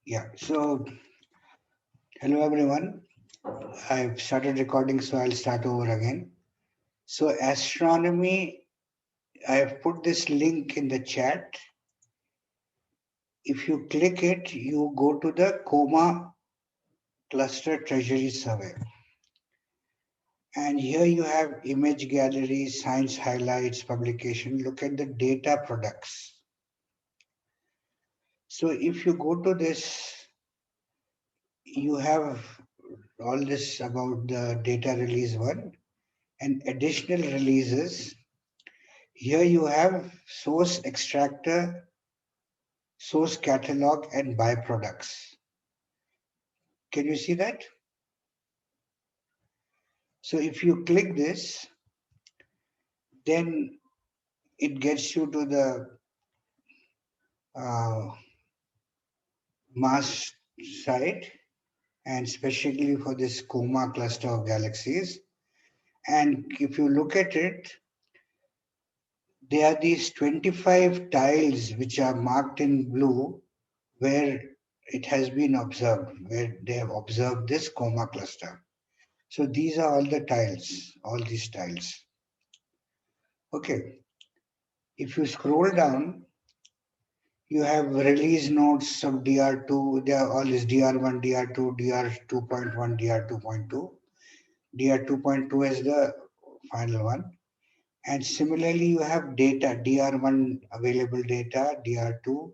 Yeah, so hello everyone. I've started recording, so I'll start over again. So, astronomy, I've put this link in the chat. If you click it, you go to the COMA Cluster Treasury Survey. And here you have image gallery, science highlights, publication. Look at the data products. So, if you go to this, you have all this about the data release one and additional releases. Here you have source extractor, source catalog, and byproducts. Can you see that? So if you click this, then it gets you to the uh, Mars site, and specifically for this Coma cluster of galaxies. And if you look at it, there are these 25 tiles which are marked in blue where it has been observed, where they have observed this Coma cluster. So these are all the tiles, all these tiles. Okay, if you scroll down, you have release notes of DR2, they are all is DR1, DR2, DR2.1, DR2.2. DR2.2 is the final one. And similarly, you have data, DR1 available data, DR2,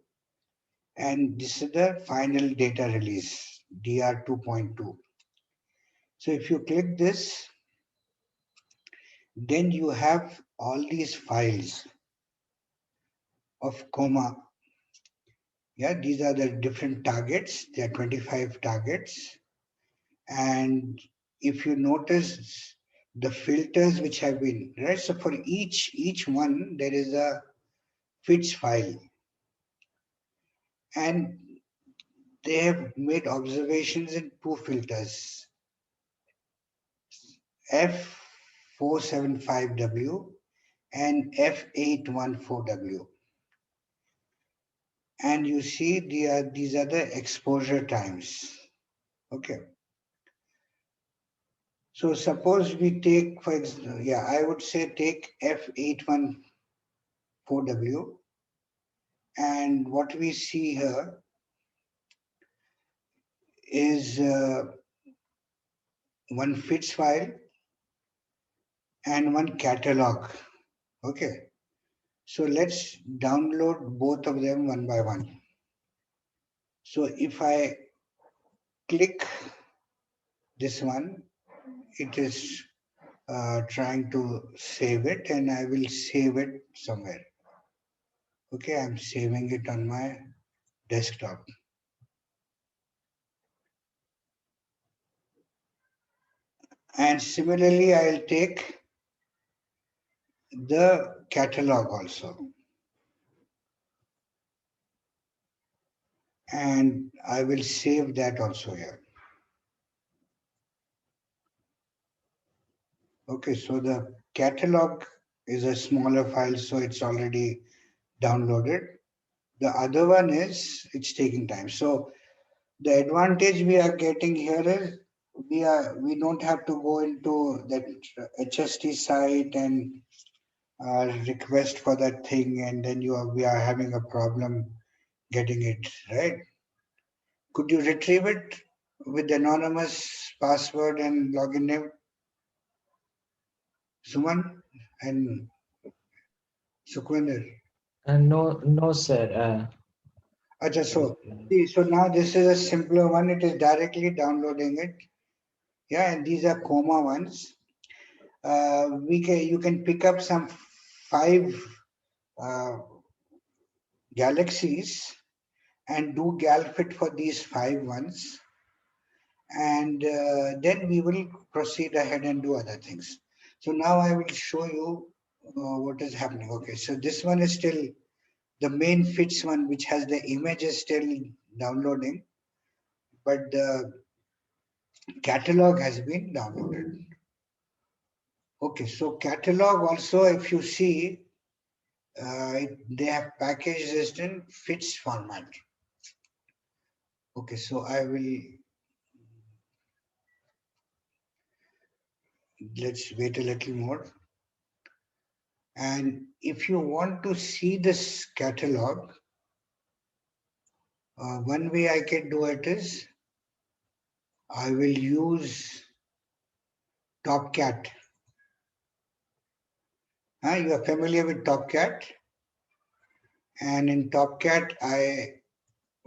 and this is the final data release, DR2.2. So if you click this, then you have all these files of Coma. Yeah, these are the different targets. There are 25 targets. And if you notice the filters which have been, right? So for each one, there is a FITS file. And they have made observations in two filters, F475W and F814W. And you see these are the exposure times. Okay. So suppose we take, for example, yeah, I would say take F814W, and what we see here is one FITS file and one catalog. Okay. So let's download both of them one by one. So if I click this one, it is trying to save it, and I will save it somewhere. Okay, I'm saving it on my desktop. And similarly, I'll take the catalog also. And I will save that also here. Okay, so the catalog is a smaller file, so it's already downloaded. The other one is it's taking time. So the advantage we are getting here is we don't have to go into that HST site and request for that thing, and then we are having a problem getting it right. Could you retrieve it with anonymous password and login name, Suman and Sukhwinder? No, no, sir. Acha, so see, so now this is a simpler one. It is directly downloading it. Yeah, and these are Coma ones. You can pick up some five uh, galaxies and do GalFit for these five ones, and then we will proceed ahead and do other things. So now I will show you what is happening. Okay, so this one is still the main FITS one, which has the images still downloading, but the catalog has been downloaded. Okay, so catalog also, if you see, they have packaged this in FITS format. Okay, so I will, let's wait a little more. And if you want to see this catalog, one way I can do it is I will use Topcat. You are familiar with Topcat? And in Topcat, I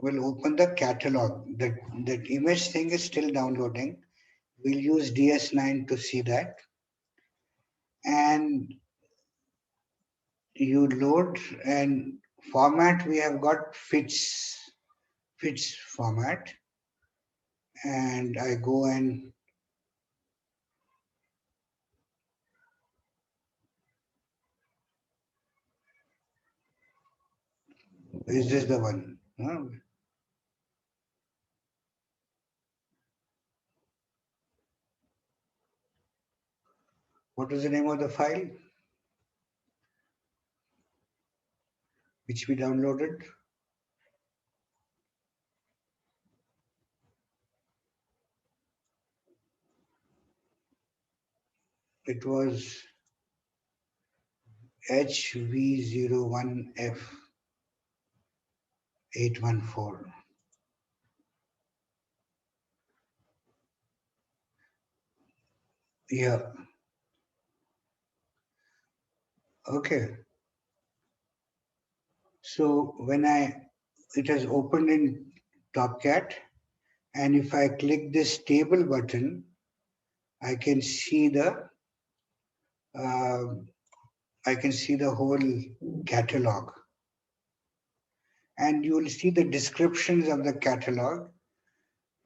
will open the catalog. That image thing is still downloading. We'll use DS9 to see that. And you load and format, we have got fits format. And I go and is this the one? What was the name of the file which we downloaded? It was HV01F814. Yeah. Okay. So when it has opened in Topcat, and if I click this table button, I can see uh, the whole catalog, and you will see the descriptions of the catalog.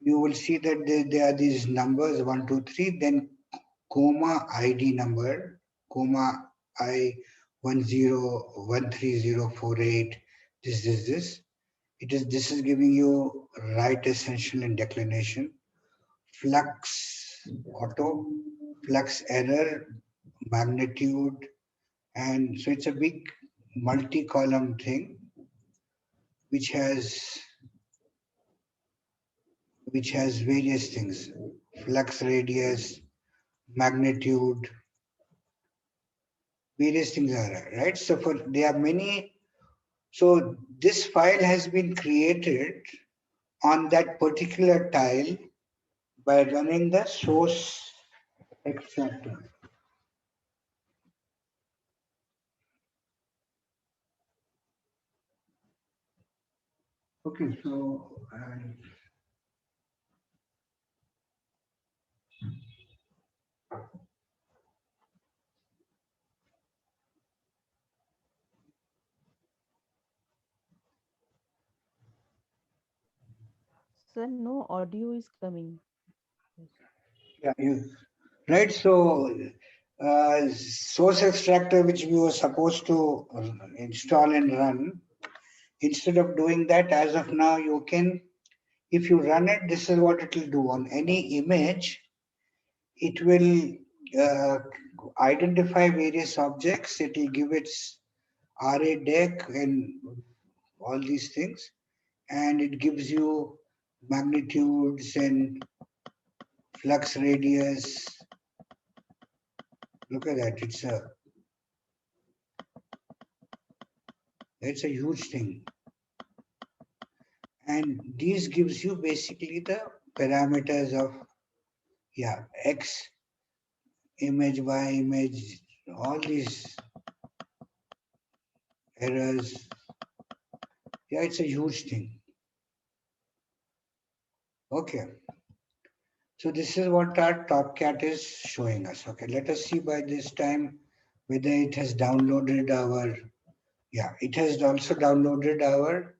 You will see that there are these numbers 1, 2, 3, then comma ID number, comma I10130048. This. This is giving you right essential and declination, flux auto, flux error, magnitude, and so it's a big multi-column thing which has various things, flux radius, magnitude, various things are there, right? So there are many. So this file has been created on that particular tile by running the source extractor. Okay, so Sir, no audio is coming. yeah, right. So source extractor, which we were supposed to install and run, instead of doing that, as of now, you can, if you run it, this is what it will do on any image. It will uh, identify various objects. It will give its RA deck and all these things, and it gives you magnitudes and flux radius. Look at that. It's a huge thing. And these gives you basically the parameters of, yeah, X image, Y image, all these errors. Yeah, it's a huge thing. Okay. So this is what our Topcat is showing us. Okay, let us see by this time whether it has downloaded our, yeah, it has also downloaded our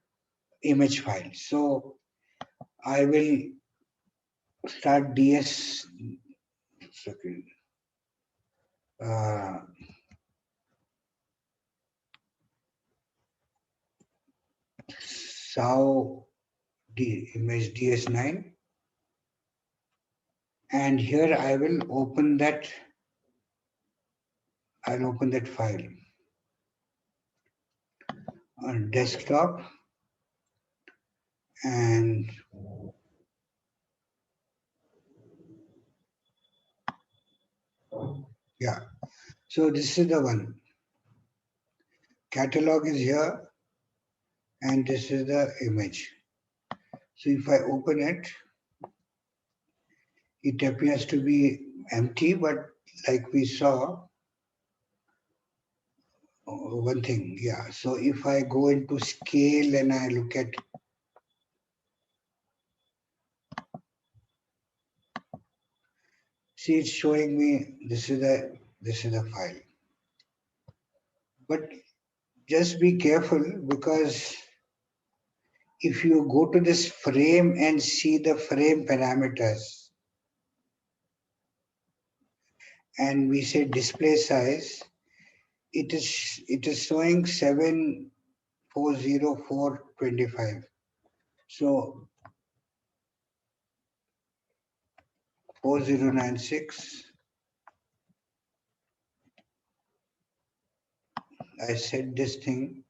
image file. So I will start DS. Okay. Uh, SAO image DS9, and here I will open that. I'll open that file on desktop, And yeah, so this is the one. Catalog is here, and this is the image. So if I open it, it appears to be empty, but like we saw, one thing, yeah. So if I go into scale and I look at, see, it's showing me this is the file. But just be careful, because if you go to this frame and see the frame parameters, and we say display size, it is showing 740425. So 4096, I set this thing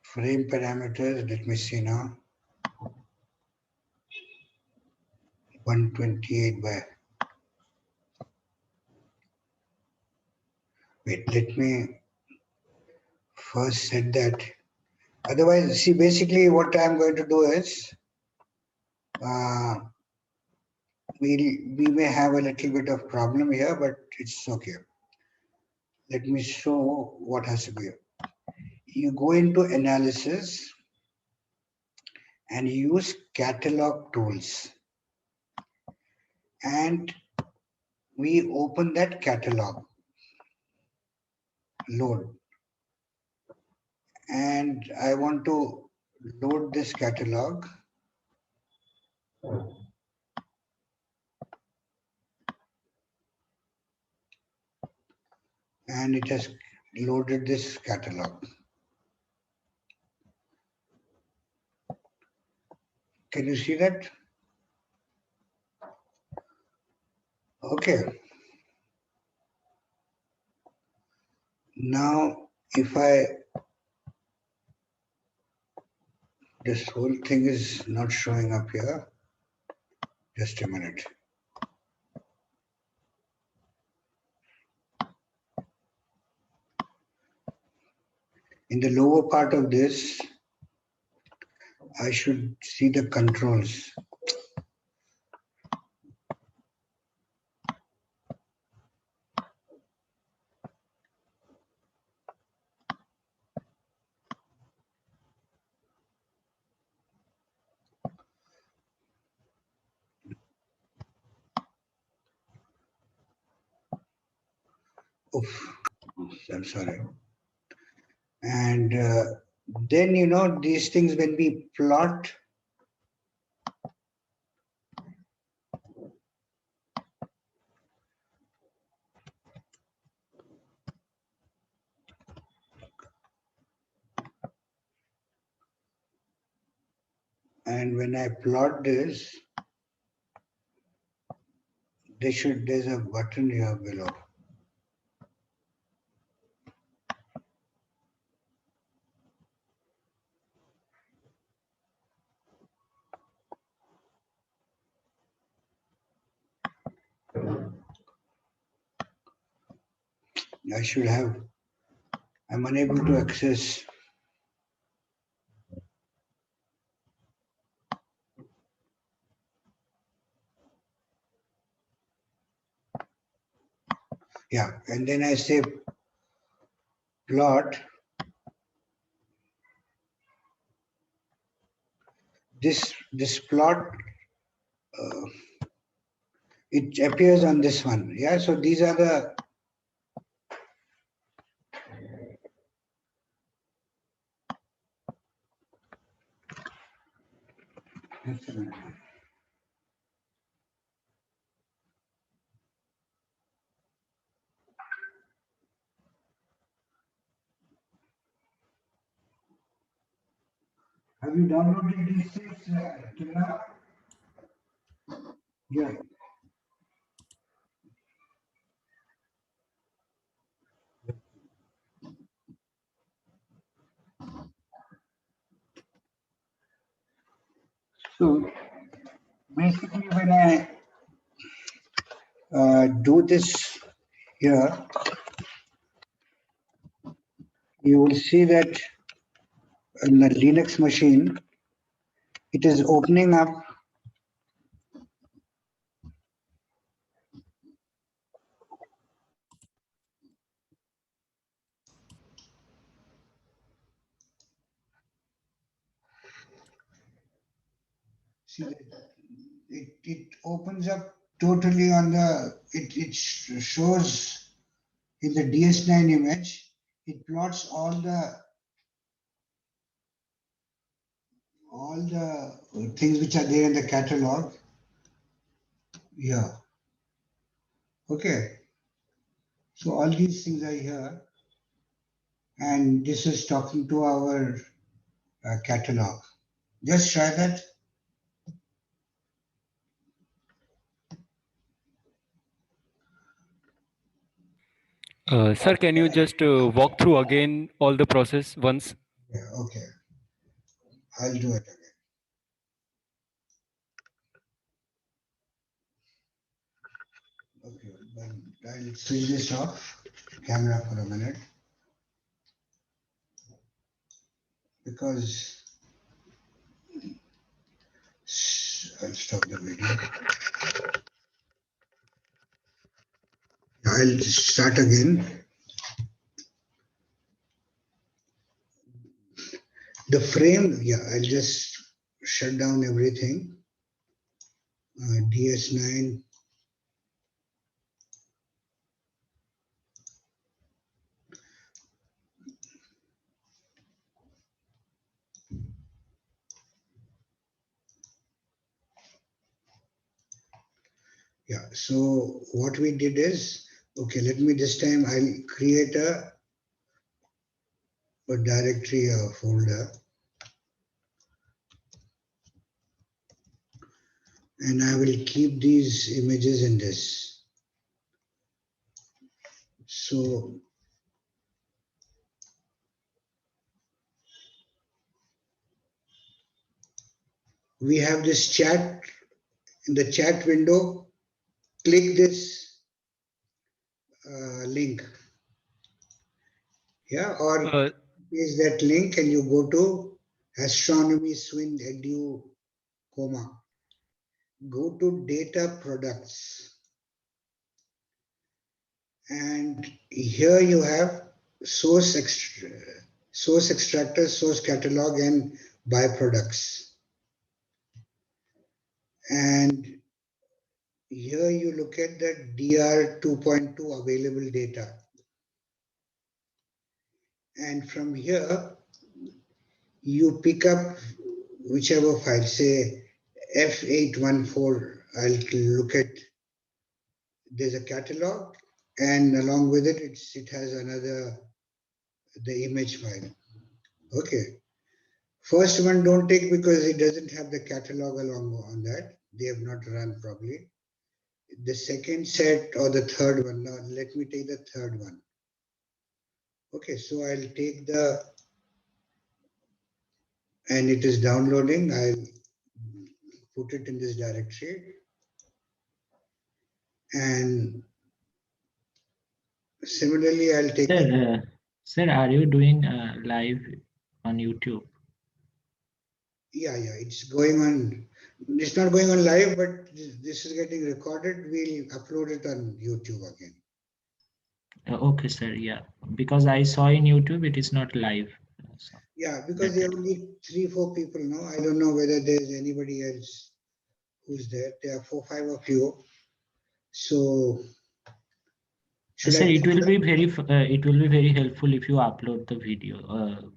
frame parameters. Let me see now. 128 by, wait, let me first set that. Otherwise, see, basically what I'm going to do is, we may have a little bit of problem here, but it's okay. Let me show what has to be. You go into analysis and use catalog tools, and we open that catalog, load, and I want to load this catalog. And it has loaded this catalog. Can you see that? Okay. Now, if this whole thing is not showing up here. Just a minute. In the lower part of this, I should see the controls. Oof, I'm sorry. And then, these things, when we plot, and when I plot this, there's a button here below. I should have, I'm unable to access. Yeah, and then I say plot. This plot, it appears on this one. Yeah, so these are the, have you downloaded these things till now? Yeah. So basically when I do this here, you will see that in the Linux machine, it is opening up see it opens up totally on the it shows in the DS9 image, it plots all the things which are there in the catalog. Yeah. Okay. So all these things are here, and this is talking to our catalog. Just try that. Sir, can you just walk through again all the process once? Yeah, okay. I'll do it again. Okay, but I'll switch this off camera for a minute because I'll stop the video. I'll start again. The frame, yeah, I'll just shut down everything. DS9. Yeah, so what we did is, okay, let me this time I'll create a directory, a folder, and I will keep these images in this. So we have this chat. In the chat window, click this link. Yeah, or is that link and you go to Astronomy Swin Edu Coma. Go to data products. And here you have source extractor, source catalog, and byproducts. And here you look at the DR 2.2 available data. And from here, you pick up whichever file, say F814. I'll look at, there's a catalog, and along with it, it has another, the image file. Okay. First one don't take because it doesn't have the catalog along on that. They have not run probably. The second set or the third one. Now let me take the third one. Okay, so I'll take the, and it is downloading. I'll put it in this directory. And similarly, I'll take Sir, sir, are you doing live on YouTube? Yeah, it's going on. It's not going on live, but this is getting recorded. We'll upload it on YouTube again. Okay, sir. Yeah, because I saw in YouTube it is not live. So Yeah, because there are only 3-4 people now. I don't know whether there's anybody else who's there. There are 4-5 of you. So sir, it will be very helpful if you upload the video.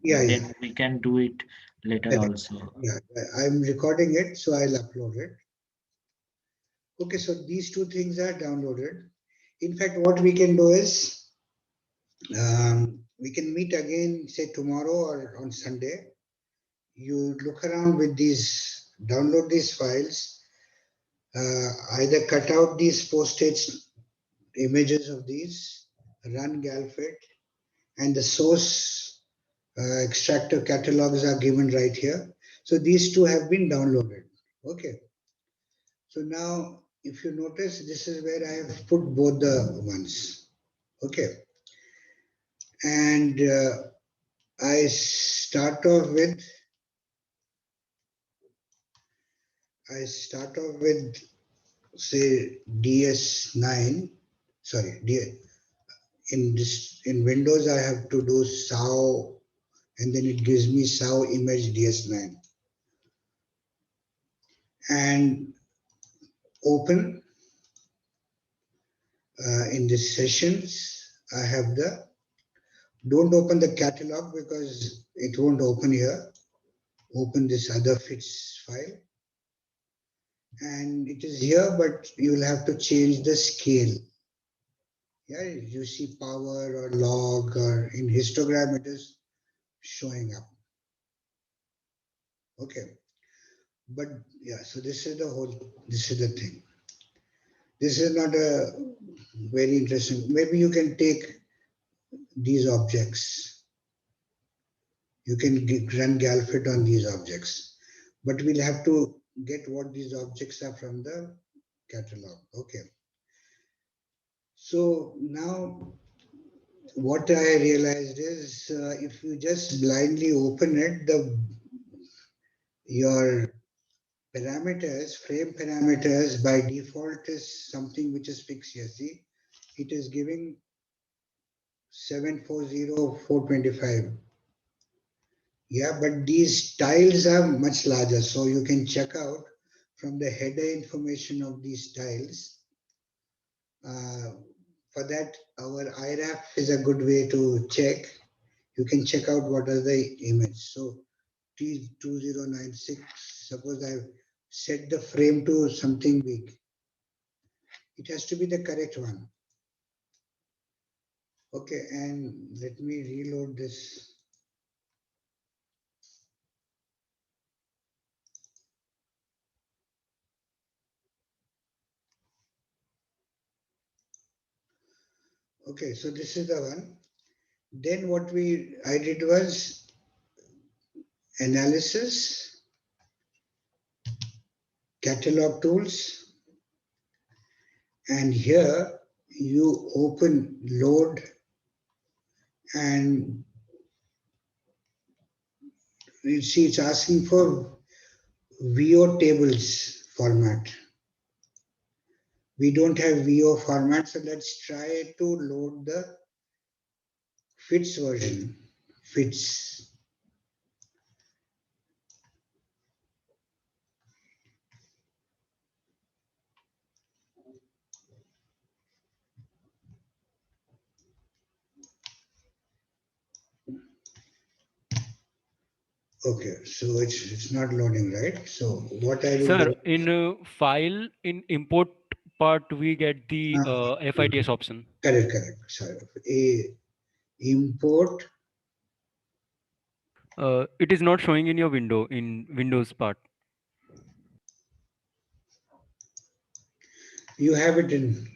Then we can do it later also. Yeah, I'm recording it, so I'll upload it. Okay, so these two things are downloaded. In fact, what we can do is we can meet again, say tomorrow or on Sunday. You look around with these, download these files, either cut out these postage images of these, run Galfit, and the source extractor catalogs are given right here. So these two have been downloaded. Okay. So now, if you notice, this is where I have put both the ones. Okay. And I start off with say DS9. Sorry, in Windows I have to do SAO, and then it gives me SAO image DS9 and open. In this sessions I have the, don't open the catalog because it won't open here. Open this other fits file, and it is here, but you will have to change the scale. Yeah, you see power or log, or in histogram it is showing up. Okay, but yeah, so this is the thing. This is not a very interesting. Maybe you can take these objects. You can run Galfit on these objects, but we'll have to get what these objects are from the catalog. Okay. So now what I realized is if you just blindly open it, your parameters, frame parameters by default is something which is fixed here. See, it is giving 740425. Yeah, but these tiles are much larger. So you can check out from the header information of these tiles. For that, our IRAF is a good way to check. You can check out what are the image. So T2096, suppose I've set the frame to something big. It has to be the correct one. Okay, and let me reload this. Okay, so this is the one. Then what I did was analysis, catalog tools, and here you open load, and you see it's asking for VO tables format. We don't have VO format, so let's try to load the FITS version. FITS. Okay, so it's not loading, right? So what I will Sir, do, in file in import part, we get the FITS option. correct. Sorry, import. It is not showing in your window in Windows part. You have it in.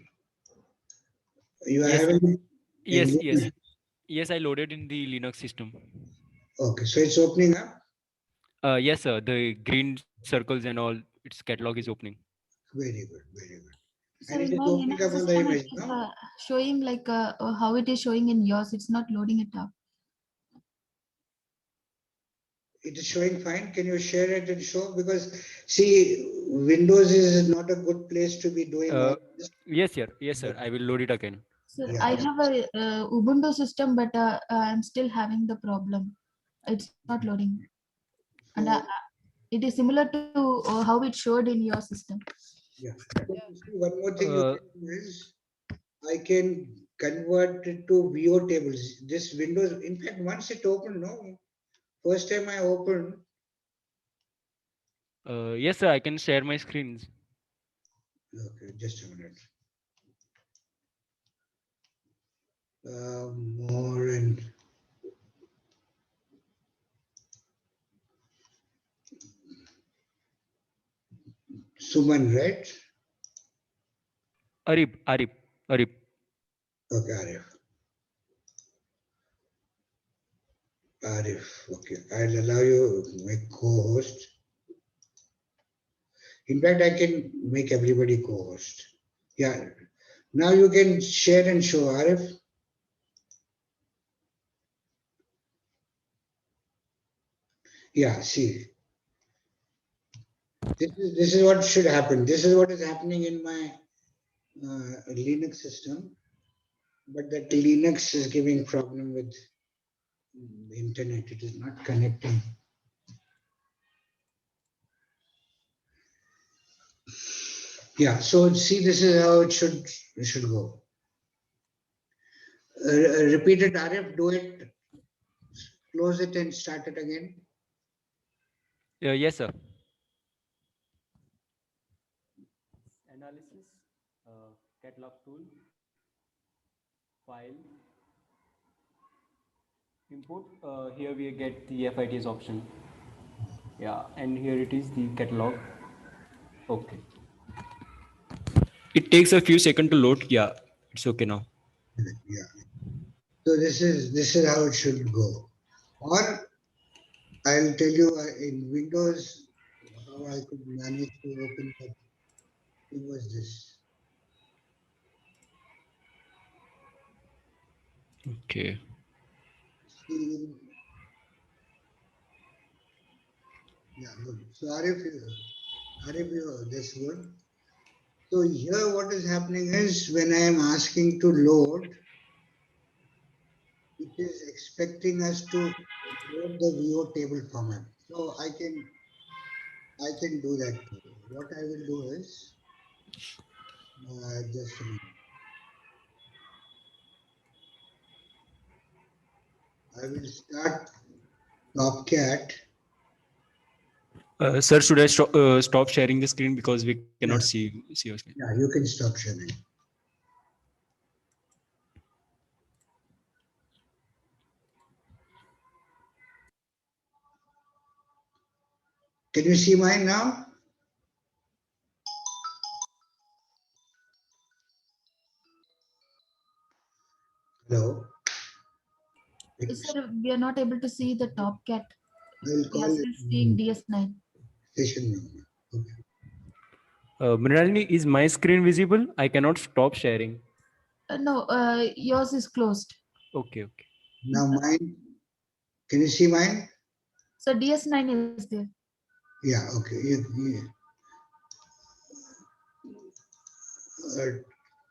You Yes, have it in. yes. I loaded in the Linux system. Okay, so it's opening up. Yes, sir. The green circles and all, its catalog is opening. Very good, very good. So And it in is my opening Linux up on the system, it image, is no? showing like how it is showing in yours. It's not loading it up. It is showing fine. Can you share it and show? Because see, Windows is not a good place to be doing all this. Yes, sir. Yes, sir. I will load it again. So Yeah. I have a Ubuntu system, but I'm still having the problem. It's not loading, and So, it is similar to how it showed in your system. yeah. You see, one more thing you can do is I can convert it to VO tables. This Windows, in fact, once it opened, no, first time I opened, Yes, sir. I can share my screens. okay, just a minute. More and Suman, right? Arif. Okay, Arif. Okay, I'll allow you my co-host. In fact, I can make everybody co-host. Yeah. Now you can share and show, Arif. Yeah, see. This is what should happen. This is what is happening in my Linux system. But that Linux is giving problem with the internet. It is not connecting. Yeah, so see, this is how it should go. Repeat it, Arif, do it, close it and start it again. Yes, sir. Analysis, catalog tool, file, import. Here we get the FITS option. Yeah, and here it is the catalog. Okay. It takes a few seconds to load. Yeah, it's okay now. Yeah. So this is how it should go. Or I'll tell you in Windows how I could manage to open that. It was this. Okay. See, yeah, good. So Arif, that's good. So here what is happening is when I am asking to load, it is expecting us to load the VO table format. So I can do that too. What I will do is just a minute. I will start Topcat. Sir, should I stop sharing the screen because we cannot see your screen? Yeah, you can stop sharing. Can you see mine now? Hello. Sir, we are not able to see the top cat. I'll We call are it still seeing DS9. session number. Okay. Mrinalini, is my screen visible? I cannot stop sharing. No, yours is closed. Okay, okay. Now mine. Can you see mine? So DS9 is there. Yeah. Okay.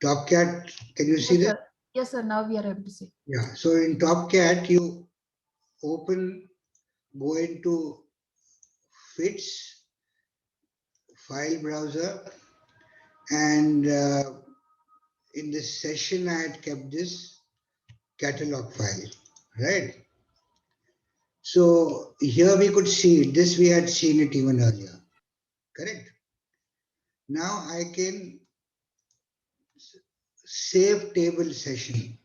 Topcat. Can you see Yes, that? sir. Yes, sir. Now we are able to see. Yeah. So in Topcat, you go into FITS file browser, and in this session, I had kept this catalog file, right? So here we could see it. This we had seen it even earlier, correct? Now I can save table session,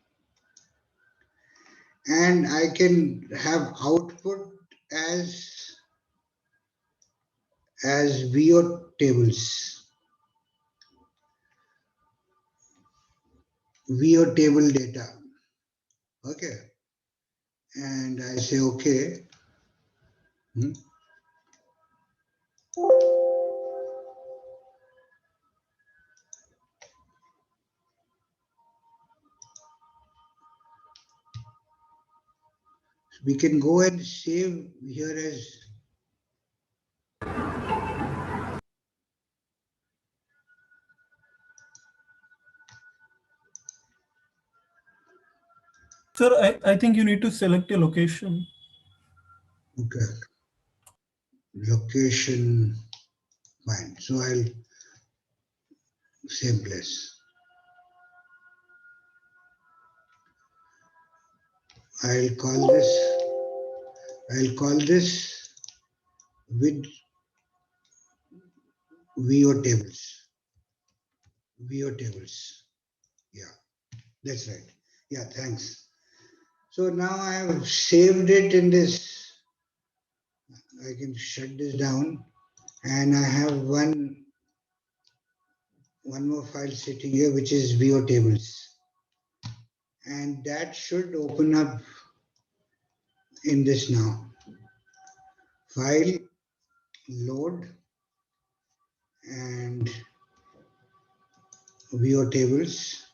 and I can have output as VO tables, VO table data. Okay, and I say okay. We can go and save here as Sir, I think you need to select a location. okay. Location, fine. So I'll same place. I'll call this with VO tables. VO tables. Yeah, that's right. Yeah, thanks. So now I have saved it in this. I can shut this down, and I have one more file sitting here, which is VO tables, and that should open up in this now. File, load, and VO tables,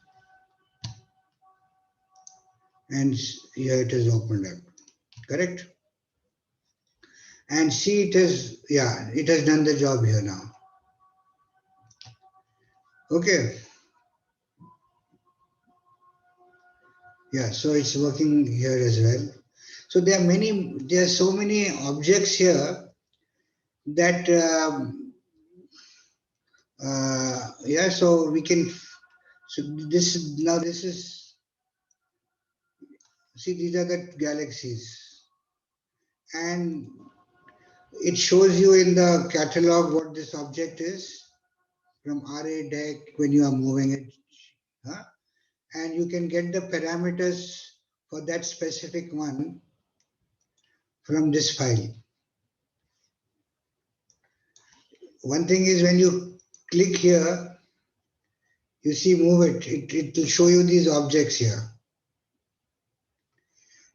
and here it is opened up, correct? And see, it is, yeah, it has done the job here now. Okay. Yeah, so it's working here as well. So there are so many objects here that, yeah, so we can, so this is, see, these are the galaxies. And it shows you in the catalog what this object is from RA deck when you are moving it. Huh? And you can get the parameters for that specific one from this file. One thing is when you click here, you see move it will show you these objects here.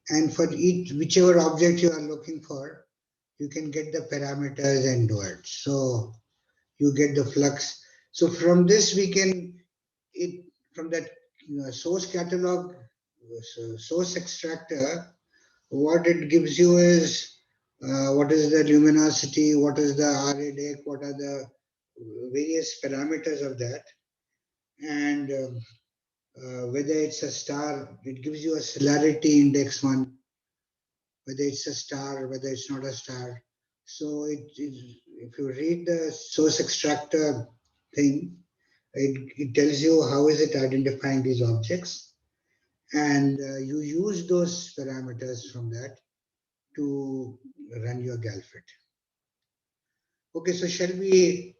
And for each, whichever object you are looking for, you can get the parameters and do it. So you get the flux. So from this we can, from that source catalog, source extractor, what it gives you is what is the luminosity, what is the RA deck, what are the various parameters of that, and whether it's a star, it gives you a celerity index one, whether it's a star, whether it's not a star. So if you read the source extractor thing, it tells you how is it identifying these objects, and you use those parameters from that to run your GalFit. Okay, so shall we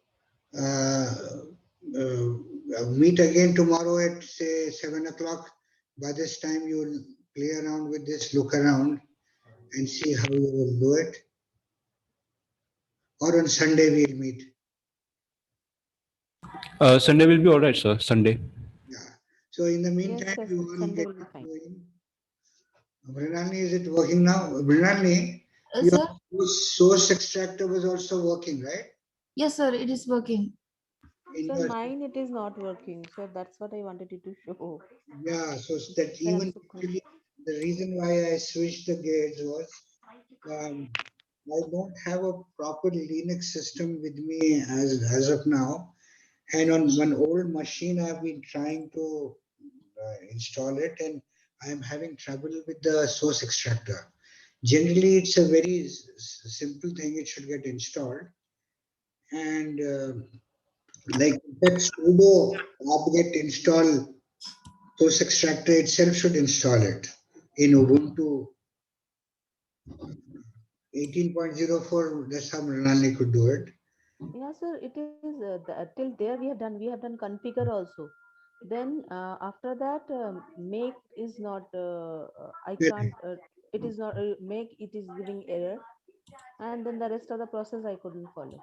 meet again tomorrow at say 7 o'clock? By this time you'll play around with this, look around and see how you will do it. Or on Sunday we'll meet. Sunday will be all right, sir. Sunday. Yeah. So in the Yes, meantime, yes, you will Sunday get will be fine. going. Mrinalini, is it working now? Mrinalini, your Sir? source extractor was also working, right? Yes, sir, it is working. In Sir, your, mine it is not working. So that's what I wanted you to show. yeah, so that Sir, I'm even so actually the reason why I switched the gates was I don't have a proper Linux system with me as of now. And on one old machine, I've been trying to install it, and I'm having trouble with the source extractor. Generally, it's a very simple thing. It should get installed, and like that sudo apt-get install source extractor itself should install it in Ubuntu 18.04. That's how Mrinalini could do it. yeah, sir, it is till there we have done configure also. Then after that, make is not, I can't, it is not, make it is giving error. And then the rest of the process I couldn't follow.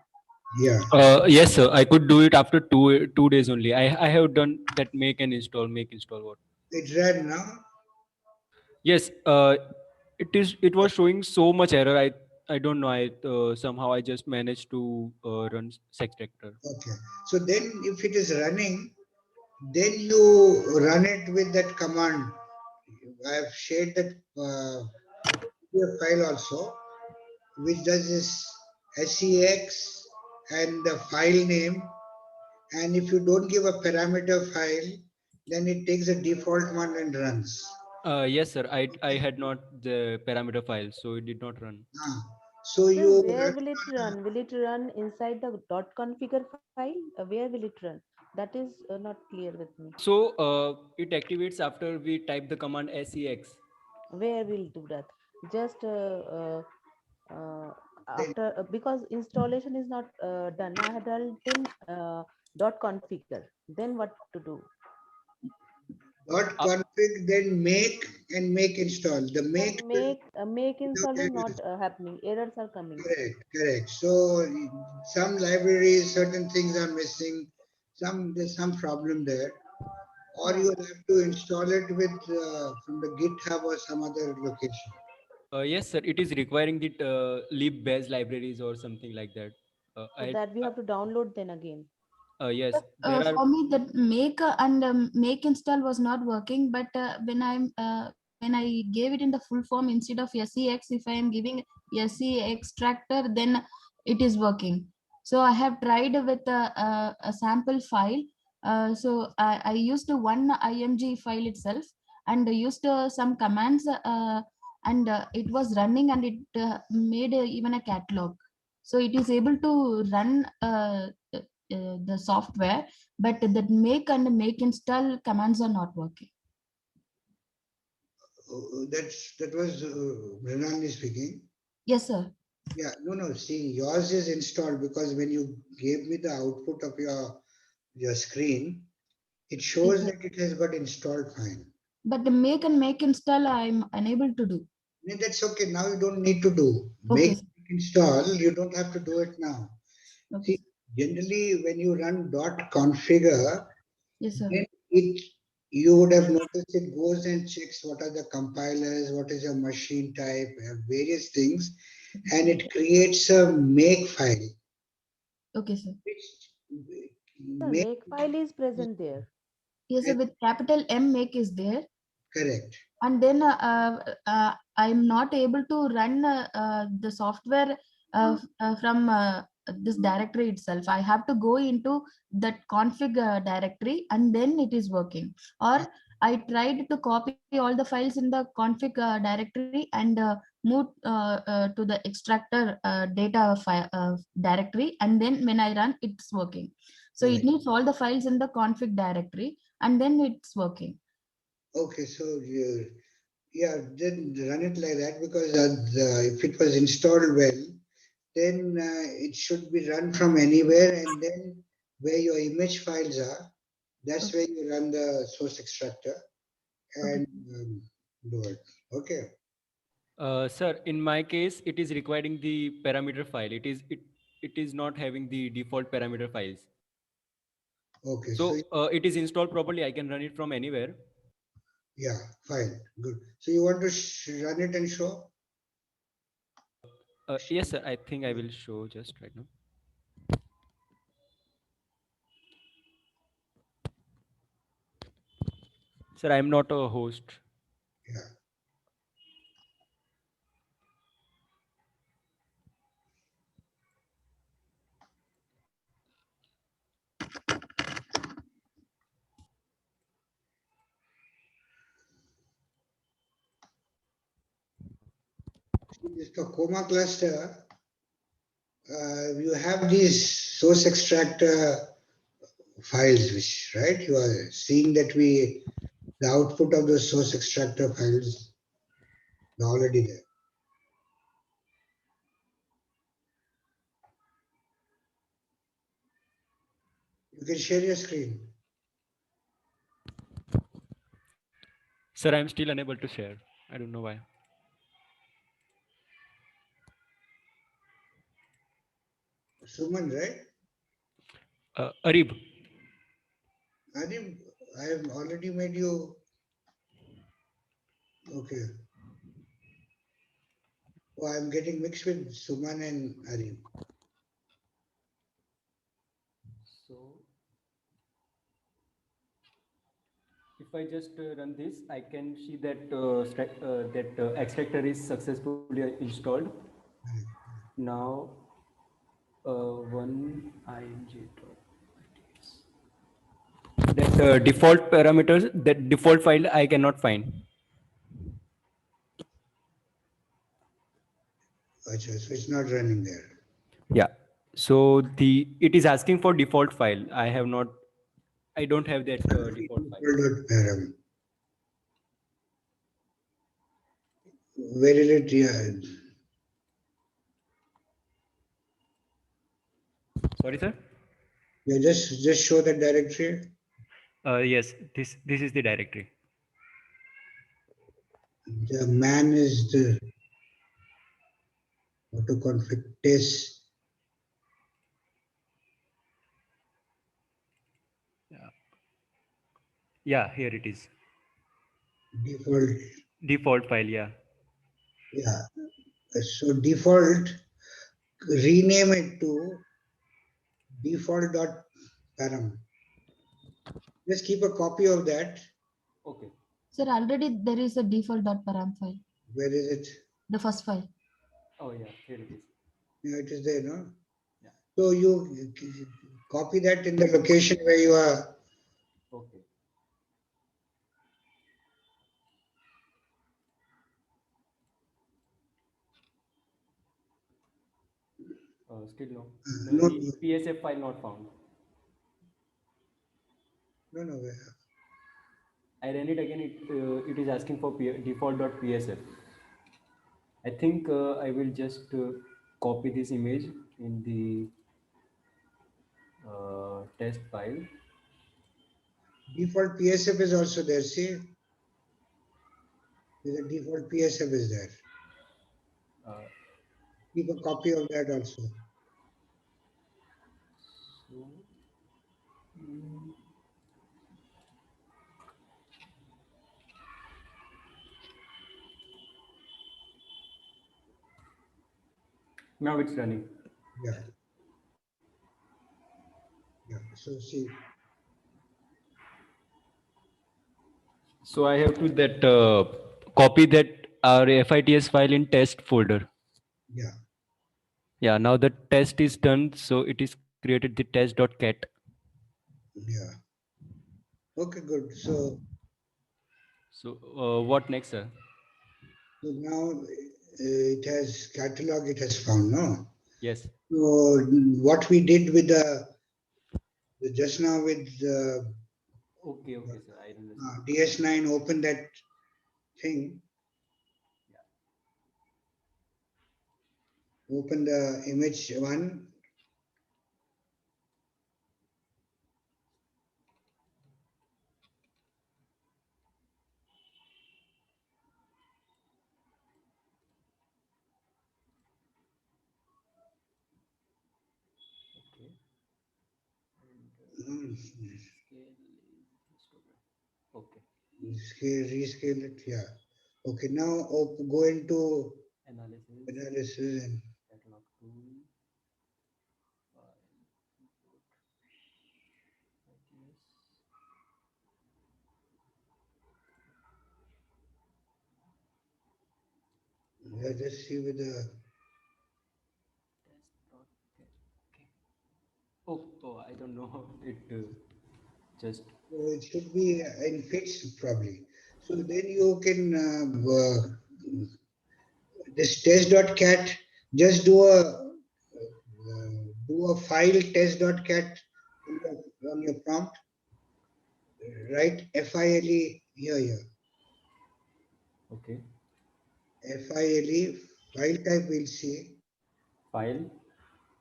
Yeah. Yes, sir. I could do it after 2 days only. I have done that make install what. It's red now. Yes. It was showing so much error. I don't know. I somehow I just managed to run Sextractor. Okay. So then if it is running, then you run it with that command. I have shared that PDF file also, which does this SEX and the file name. And if you don't give a parameter file, then it takes a default one and runs. Yes, sir. I had not the parameter file, so it did not run. So Sir, you where will it run? Will it run inside the .configure file? Where will it run? That is not clear with me. So it activates after we type the command SEX. Where will do that? Just after, because installation is not done. I had done till .configure. Then what to do? .config, then make and make install. The make Make install is not happening. Errors are coming. correct. So some libraries, certain things are missing. There's some problem there, or you will have to install it with from the GitHub or some other location. Yes, sir. It is requiring the libbase libraries or something like that. So I that we have to download then again. yes, there are. For me, that make and make install was not working. But when I gave it in the full form instead of SEX, if I am giving SE extractor, then it is working. So I have tried with a sample file. So I used one IMG file itself and used some commands, and it was running, and it made even a catalog. So it is able to run the software, but that make and make install commands are not working. That was Mrinalini speaking. Yes, sir. Yeah, no. See, yours is installed because when you gave me the output of your screen, it shows Yes, that it has got installed fine. but the make and make install I'm unable to do. No, that's okay. Now you don't need to do. Okay, Make install, you don't have to do it now. okay. See, generally when you run .configure, Yes, sir. then you would have noticed it goes and checks what are the compilers, what is your machine type, various things, and it creates a make file. Okay, sir. Which The make, make file is present there. Yes, sir. With capital M make is there, correct. and then I'm not able to run the software from this directory itself. I have to go into that config directory, and then it is working. Or I tried to copy all the files in the config directory and move to the extractor data file directory, and then when I run, it's working. So it Correct. needs all the files in the config directory, and then it's working. Okay, so yeah, then run it like that because if it was installed well, then it should be run from anywhere, and then where your image files are, that's where you run the source extractor Okay. and do it. Okay. Sir, in my case, it is requiring the parameter file. It is not having the default parameter files. Okay. So So it is installed properly. I can run it from anywhere. yeah, fine, good. So you want to run it and show? Yes, sir. I think I will show just right now. Sir, I am not a host. Yeah. For Coma cluster, you have these source extractor files, which right you are seeing that the output of the source extractor files are already there. You can share your screen. Sir, I am still unable to share. I don't know why. Suman, right? Arib. Arif, I have already made you. Okay. Oh, I'm getting mixed with Suman and Arif. So if I just run this, I can see that extractor is successfully installed. Now, one img. That default parameters, that default file I cannot find. Achha, so it's not running there. Yeah. So it is asking for default file. I don't have that default file. Param. Where is it? Yeah. Sorry, sir. Yeah, just show the directory. Yes, this is the directory. The man is the autoconfig test. Yeah, here it is. Default. Default file, yeah. Yeah. So default, rename it to default.param. Just keep a copy of that. Okay. Sir, already there is a default.param file, Where is it? the first file. Oh yeah, here it is. Yeah, it is there, no? Yeah. So you copy that in the location where you are. Okay. Still no. No, The PSF file not found. no. I ran it again. It is asking for default.psf. I think I will just copy this image in the test file. Default PSF is also there. See, the default PSF is there. Keep a copy of that also. So, now it's running. Yeah. Yeah. So see. So I have to that copy that our FITS file in test folder. Yeah. Yeah, now the test is done. So it is created the test.cat. Yeah. Okay, good. So What next, sir? So now it has catalog, it has found, no? Yes. So what we did with the just now with the Okay, sir. I understand. DS9, open that thing. Open the image one. Mm, Okay. Rescale it, yeah. Okay, now go into Analysis. analysis and Catalog tool. File. just see with the I don't know. It just. so it should be in fits probably. So then you can this test.cat, just do a file test.cat on your prompt, write file here, Okay. file file type we'll see File.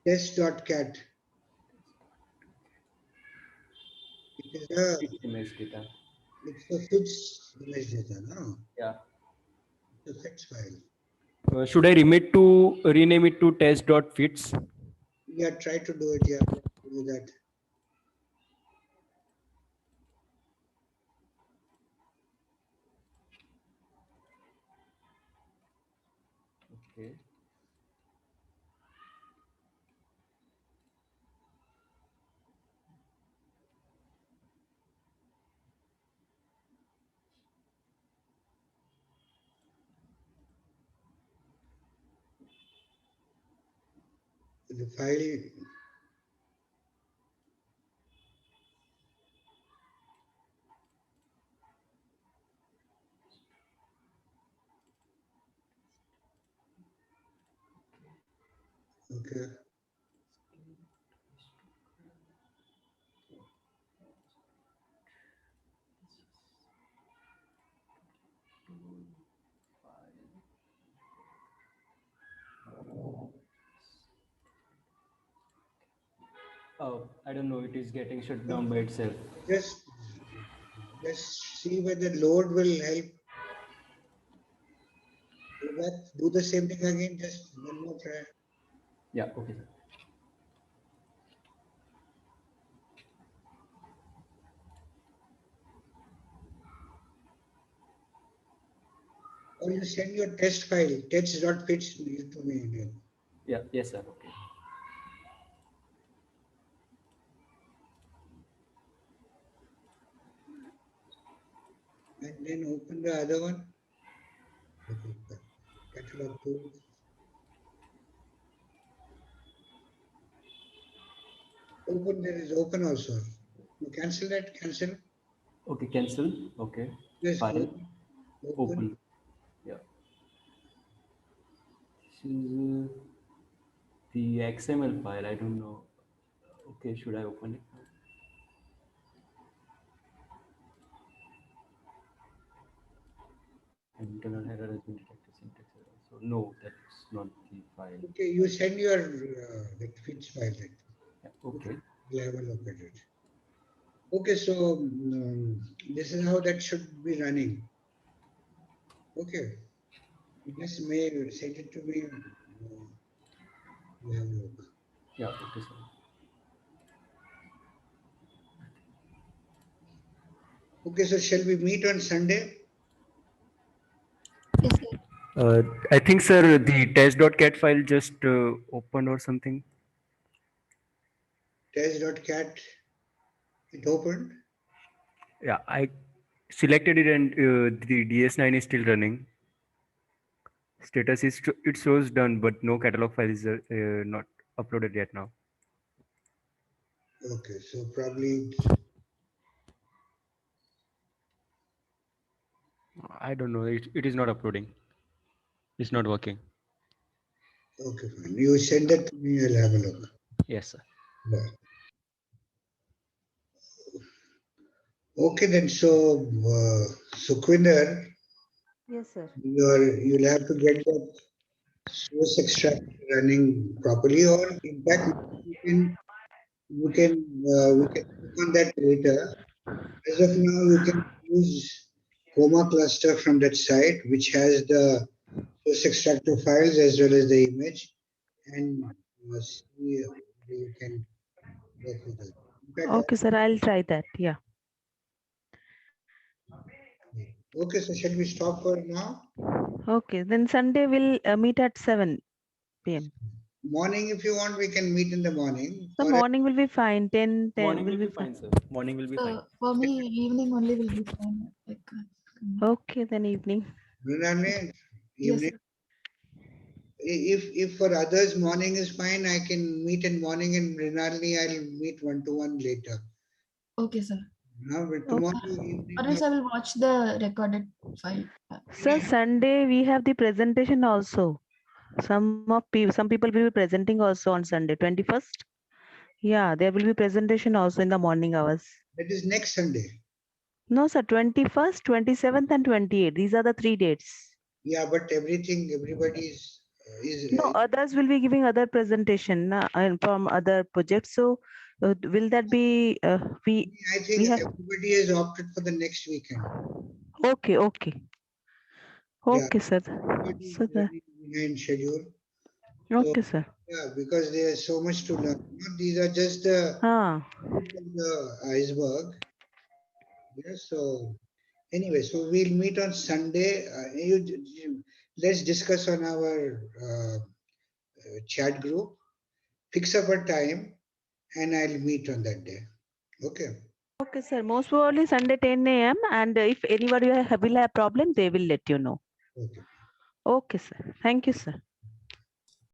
test.cat. It is a Image data. it's a fixed image data, no? Yeah. It's a fixed file. Should I rename it to test.fits? Yeah, try to do it. Yeah, do that. Okay. The file. Okay. Oh, I don't know. It is getting shut down by itself. Just see whether load will help. Go back, do the same thing again, just one more try. Yeah. Okay, sir. Or you send your test file, test.fits to me again. Yeah. Yes, sir. Okay. And then open the other one. Okay. Catalog tools. Open, there is open also. You cancel that, cancel. Okay, cancel. Okay. Yes, File. open. Yeah. This is the XML file. I don't know. Okay, should I open it? Internal error has been detected. Syntax error. So no, that's not the file. Okay, you send your that fits file. Then. Yeah, okay. We'll have a look at it. Okay, so this is how that should be running. Okay. You just may send it to me. We'll have a look. Yeah, okay, sir. Okay, so shall we meet on Sunday? Yes, sir. I think, sir, the test.cat file just opened or something. Test.cat, it opened. Yeah, I selected it and the DS9 is still running. Status is it shows done, but no catalog file is not uploaded yet now. Okay, so probably. I don't know. It is not uploading. It's not working. Okay, fine. You send that to me, I'll have a look. Yes, sir. Yeah. Okay, then. So, Sukhwinder, Yes, sir. you'll have to get that source extract running properly, or in fact, we can work on that later. As of now, you can use Coma cluster from that site, which has the source extractor files as well as the image, and see you can work with that. In fact, Okay, sir. I'll try that. Yeah. okay, so shall we stop for now? Okay. Then Sunday we'll meet at 7 p.m. Morning, if you want, we can meet in the morning. The morning will be fine. 10 Morning will will be be fine, fine. sir. Morning will be fine. For me, evening only will be fine. I can't come. Okay, then evening. Mrinalini, Yes, evening. sir. If for others morning is fine, I can meet in morning, and Mrinalini I'll meet one-to-one later. Okay, sir. Now, tomorrow evening. Or else I will watch the recorded file. Sir, Sunday we have the presentation also. Some people will be presenting also on Sunday, 21st. Yeah, there will be presentation also in the morning hours. That is next Sunday. No, sir, 21st, 27th, and 28th. These are the 3 dates. Yeah, but everybody is No, others will be giving other presentation and from other projects. So, will that be I think we have? everybody has opted for the next weekend. Okay, okay, okay, Yeah, sir. everybody is So running behind schedule. okay, So, sir. yeah, because there's so much to learn. These are just the tip of the iceberg. Yeah, so anyway, so we'll meet on Sunday. Let's discuss on our chat group. Fix up a time, and I'll meet on that day. Okay. Okay, sir. Most probably Sunday 10 a.m. And if anybody will have problem, they will let you know. Okay. Okay, sir. Thank you, sir.